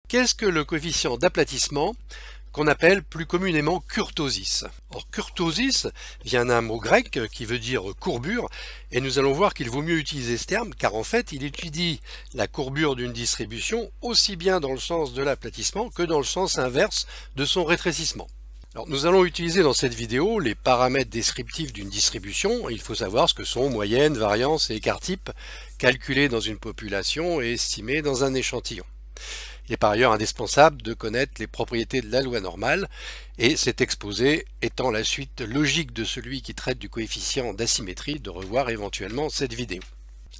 Qu'est-ce que le coefficient d'aplatissement qu'on appelle plus communément kurtosis? Or, kurtosis vient d'un mot grec qui veut dire courbure, et nous allons voir qu'il vaut mieux utiliser ce terme car en fait il étudie la courbure d'une distribution aussi bien dans le sens de l'aplatissement que dans le sens inverse de son rétrécissement. Alors, nous allons utiliser dans cette vidéo les paramètres descriptifs d'une distribution. Il faut savoir ce que sont moyenne, variance et écart type calculés dans une population et estimés dans un échantillon. Il est par ailleurs indispensable de connaître les propriétés de la loi normale et cet exposé étant la suite logique de celui qui traite du coefficient d'asymétrie, de revoir éventuellement cette vidéo.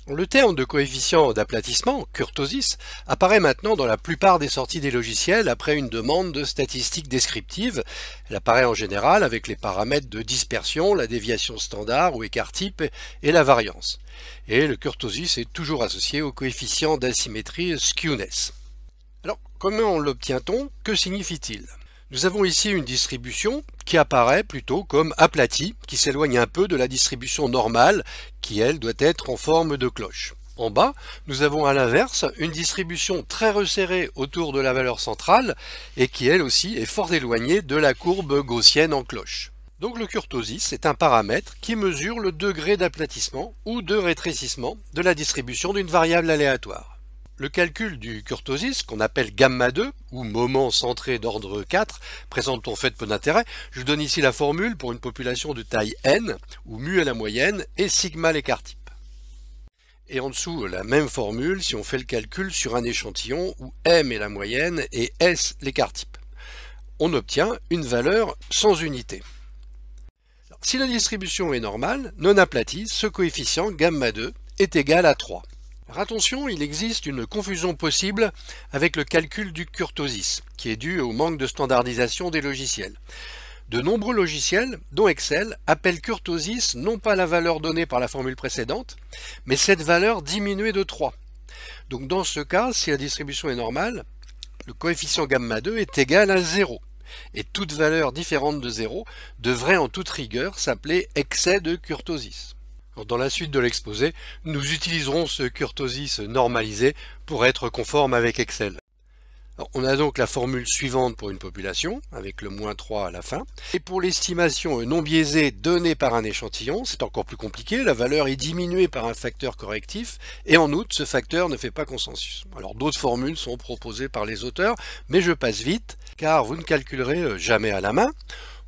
Le terme de coefficient d'aplatissement, kurtosis, apparaît maintenant dans la plupart des sorties des logiciels après une demande de statistiques descriptives. Elle apparaît en général avec les paramètres de dispersion, la déviation standard ou écart type et la variance. Et le kurtosis est toujours associé au coefficient d'asymétrie skewness. Alors, comment l'obtient-on? Que signifie-t-il? Nous avons ici une distribution qui apparaît plutôt comme aplatie, qui s'éloigne un peu de la distribution normale, qui elle doit être en forme de cloche. En bas, nous avons à l'inverse une distribution très resserrée autour de la valeur centrale, et qui elle aussi est fort éloignée de la courbe gaussienne en cloche. Donc le kurtosis est un paramètre qui mesure le degré d'aplatissement ou de rétrécissement de la distribution d'une variable aléatoire. Le calcul du kurtosis, qu'on appelle gamma 2, ou moment centré d'ordre 4, présente en fait peu d'intérêt. Je vous donne ici la formule pour une population de taille n, où mu est la moyenne et sigma l'écart type. Et en dessous, la même formule si on fait le calcul sur un échantillon où m est la moyenne et s l'écart type. On obtient une valeur sans unité. Alors, si la distribution est normale, non aplatie, ce coefficient gamma 2 est égal à 3. Alors attention, il existe une confusion possible avec le calcul du kurtosis, qui est dû au manque de standardisation des logiciels. De nombreux logiciels, dont Excel, appellent kurtosis non pas la valeur donnée par la formule précédente, mais cette valeur diminuée de 3. Donc dans ce cas, si la distribution est normale, le coefficient gamma 2 est égal à 0. Et toute valeur différente de 0 devrait en toute rigueur s'appeler excès de kurtosis. Dans la suite de l'exposé, nous utiliserons ce kurtosis normalisé pour être conforme avec Excel. Alors, on a donc la formule suivante pour une population, avec le moins 3 à la fin. Et pour l'estimation non biaisée donnée par un échantillon, c'est encore plus compliqué, la valeur est diminuée par un facteur correctif, et en outre, ce facteur ne fait pas consensus. Alors d'autres formules sont proposées par les auteurs, mais je passe vite, car vous ne calculerez jamais à la main.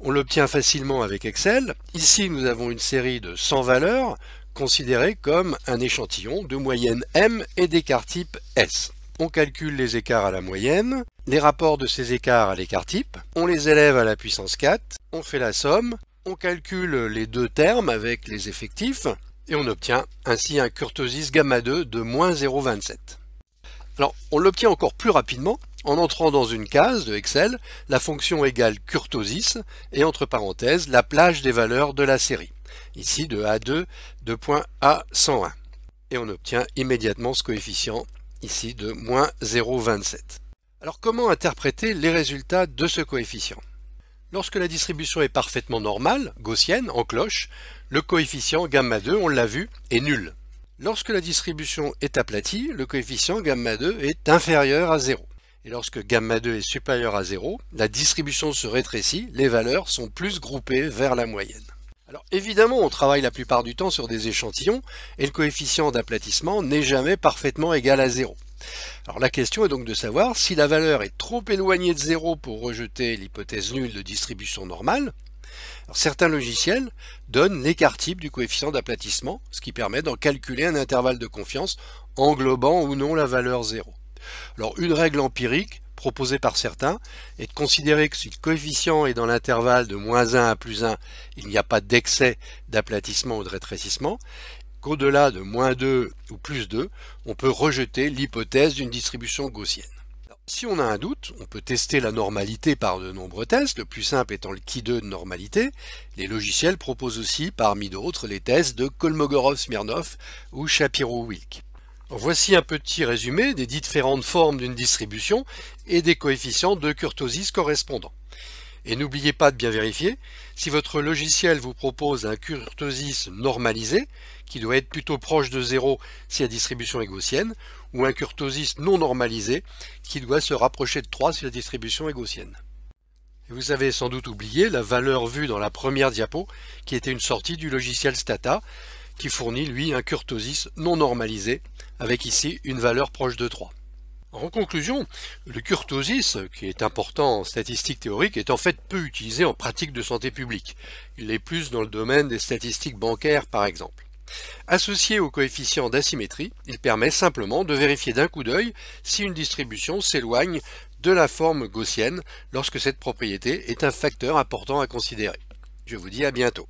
On l'obtient facilement avec Excel. Ici, nous avons une série de 100 valeurs considérées comme un échantillon de moyenne M et d'écart type S. On calcule les écarts à la moyenne, les rapports de ces écarts à l'écart type, on les élève à la puissance 4, on fait la somme, on calcule les deux termes avec les effectifs, et on obtient ainsi un kurtosis gamma 2 de moins 0,27. Alors, on l'obtient encore plus rapidement en entrant dans une case de Excel la fonction égale kurtosis et entre parenthèses la plage des valeurs de la série, ici de A2 de point A101. Et on obtient immédiatement ce coefficient ici de moins 0,27. Alors comment interpréter les résultats de ce coefficient? Lorsque la distribution est parfaitement normale, gaussienne, en cloche, le coefficient gamma 2, on l'a vu, est nul. Lorsque la distribution est aplatie, le coefficient gamma 2 est inférieur à 0. Et lorsque gamma 2 est supérieur à 0, la distribution se rétrécit, les valeurs sont plus groupées vers la moyenne. Alors évidemment, on travaille la plupart du temps sur des échantillons, et le coefficient d'aplatissement n'est jamais parfaitement égal à 0. Alors la question est donc de savoir si la valeur est trop éloignée de 0 pour rejeter l'hypothèse nulle de distribution normale. Alors, certains logiciels donnent l'écart type du coefficient d'aplatissement, ce qui permet d'en calculer un intervalle de confiance englobant ou non la valeur 0. Alors une règle empirique proposée par certains est de considérer que si le coefficient est dans l'intervalle de moins 1 à plus 1, il n'y a pas d'excès d'aplatissement ou de rétrécissement, qu'au-delà de moins 2 ou plus 2, on peut rejeter l'hypothèse d'une distribution gaussienne. Alors, si on a un doute, on peut tester la normalité par de nombreux tests, le plus simple étant le Ki2 de normalité. Les logiciels proposent aussi, parmi d'autres, les tests de Kolmogorov-Smirnov ou Shapiro-Wilk. Voici un petit résumé des différentes formes d'une distribution et des coefficients de kurtosis correspondants. Et n'oubliez pas de bien vérifier, si votre logiciel vous propose un kurtosis normalisé, qui doit être plutôt proche de 0 si la distribution est gaussienne, ou un kurtosis non normalisé, qui doit se rapprocher de 3 si la distribution est gaussienne. Et vous avez sans doute oublié la valeur vue dans la première diapo, qui était une sortie du logiciel Stata, qui fournit lui un kurtosis non normalisé, avec ici une valeur proche de 3. En conclusion, le kurtosis, qui est important en statistique théorique, est en fait peu utilisé en pratique de santé publique. Il est plus dans le domaine des statistiques bancaires par exemple. Associé au coefficient d'asymétrie, il permet simplement de vérifier d'un coup d'œil si une distribution s'éloigne de la forme gaussienne lorsque cette propriété est un facteur important à considérer. Je vous dis à bientôt.